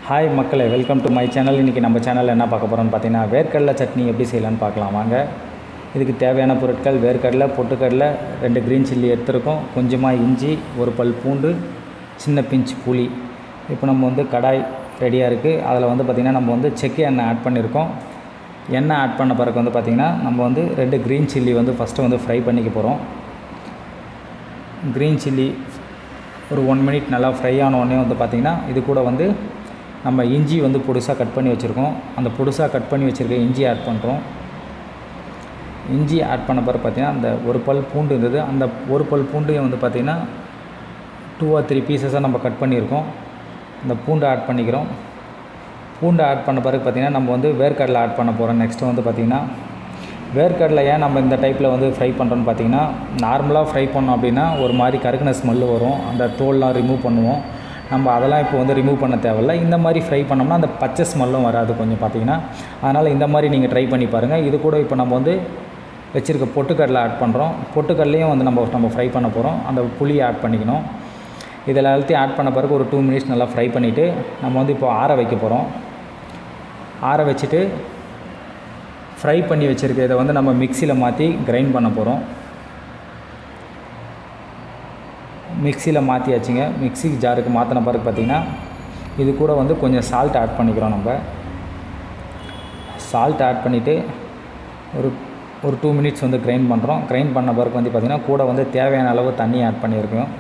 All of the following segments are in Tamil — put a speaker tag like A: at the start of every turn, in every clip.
A: ஹாய் மக்களே, வெல்கம் டு மை சேனல். இன்றைக்கி நம்ம சேனலில் என்ன பார்க்க போகிறோம்னு பார்த்தீங்கன்னா, வேர்க்கடலை சட்னி எப்படி செய்யலான்னு பார்க்கலாம் வாங்க. இதுக்கு தேவையான பொருட்கள்: வேர்க்கடலை, பொட்டுக்கடலை, 2 க்ரீன் சில்லி எடுத்துருக்கோம், கொஞ்சமாக இஞ்சி, ஒரு பல் பூண்டு, சின்ன பிஞ்ச் புளி. இப்போ நம்ம கடாய் ரெடியாக இருக்குது. அதில் பார்த்திங்கன்னா நம்ம செக்கு எண்ணெய் ஆட் பண்ணியிருக்கோம். எண்ணெய் ஆட் பண்ண பிறகு பார்த்திங்கன்னா நம்ம 2 க்ரீன் சில்லி ஃபஸ்ட்டு ஃப்ரை பண்ணிக்க போகிறோம். க்ரீன் சில்லி ஒரு 1 மினிட் நல்லா ஃப்ரை ஆன உடனே பார்த்திங்கன்னா இது கூட நம்ம இஞ்சி பொடுசாக கட் பண்ணி வச்சுருக்கோம். அந்த பொடுசாக கட் பண்ணி வச்சுருக்க இஞ்சி ஆட் பண்ணுறோம். இஞ்சி ஆட் பண்ண பிறகு பார்த்திங்கன்னா அந்த ஒரு பல் பூண்டு இருந்தது. அந்த ஒரு பல் பூண்டையும் பார்த்திங்கன்னா 2 or 3 பீசஸாக நம்ம கட் பண்ணியிருக்கோம். அந்த பூண்டை ஆட் பண்ணிக்கிறோம். பூண்டை ஆட் பண்ண பிறகு பார்த்திங்கன்னா நம்ம வேர்க்கடலை ஆட் பண்ண போகிறோம். நெக்ஸ்ட்டு பார்த்திங்கன்னா வேர்க்கடலை ஏன் நம்ம இந்த டைப்பில் ஃப்ரை பண்ணுறோன்னு பார்த்திங்கன்னா, நார்மலாக ஃப்ரை பண்ணோம் அப்படின்னா ஒரு மாதிரி கருக்குன ஸ்மெல்லு வரும். அந்த தோல்லாம் ரிமூவ் பண்ணுவோம். நம்ம அதெல்லாம் இப்போ ரிமூவ் பண்ண தேவையில்ல. இந்த மாதிரி ஃப்ரை பண்ணோம்னா அந்த பச்சை ஸ்மெல்லும் வராது கொஞ்சம் பார்த்திங்கன்னா. அதனால் இந்த மாதிரி நீங்கள் ட்ரை பண்ணி பாருங்கள். இது கூட இப்போ நம்ம வச்சுருக்க பொட்டுக்கடலை ஆட் பண்ணுறோம். பொட்டுக்கடலையும் நம்ம ஃப்ரை பண்ண போகிறோம். அந்த புளியை ஆட் பண்ணிக்கணும். இதில் எல்லாத்தையும் ஆட் பண்ண பிறகு ஒரு 2 மினிட்ஸ் நல்லா ஃப்ரை பண்ணிவிட்டு நம்ம இப்போ ஆற வைக்க போகிறோம். ஆற வச்சுட்டு ஃப்ரை பண்ணி வச்சுருக்க இதை நம்ம மிக்சியில் மாற்றி கிரைண்ட் பண்ண போகிறோம். மிக்சியில் மாற்றியாச்சுங்க. மிக்சி ஜாருக்கு மாற்றின பிறகு பார்த்திங்கன்னா இது கூட கொஞ்சம் சால்ட் ஆட் பண்ணிக்கிறோம். நம்ம சால்ட் ஆட் பண்ணிவிட்டு ஒரு 2 மினிட்ஸ் கிரைண்ட் பண்ணுறோம். கிரைண்ட் பண்ண பிறகு பார்த்திங்கன்னா கூட தேவையான அளவு தண்ணி ஆட் பண்ணியிருக்கோம்.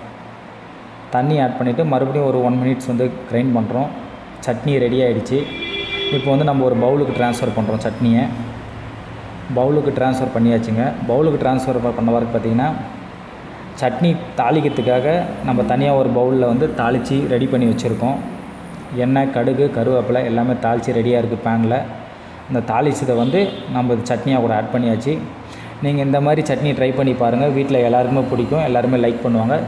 A: தண்ணி ஆட் பண்ணிவிட்டு மறுபடியும் ஒரு 1 மினிட்ஸ் கிரைண்ட் பண்ணுறோம். சட்னி ரெடி ஆகிடுச்சு. இப்போ நம்ம ஒரு பவுலுக்கு ட்ரான்ஸ்ஃபர் பண்ணுறோம். சட்னியை பவுலுக்கு ட்ரான்ஸ்ஃபர் பண்ணியாச்சுங்க. பவுலுக்கு ட்ரான்ஸ்ஃபர் பண்ண பிறகு பார்த்திங்கன்னா சட்னி தாளிக்கிறதுக்காக நம்ம தனியாக ஒரு பவுலில் தாளித்து ரெடி பண்ணி வச்சுருக்கோம். எண்ணெய், கடுகு, கருவேப்பிலை எல்லாமே தாளித்து ரெடியாக இருக்குது பேனில். இந்த தாளிச்சதை நம்ம சட்னியாக கூட ஆட் பண்ணியாச்சு. நீங்கள் இந்த மாதிரி சட்னி ட்ரை பண்ணி பாருங்கள். வீட்டில் எல்லாருக்குமே பிடிக்கும். எல்லாருமே லைக் பண்ணுவாங்க.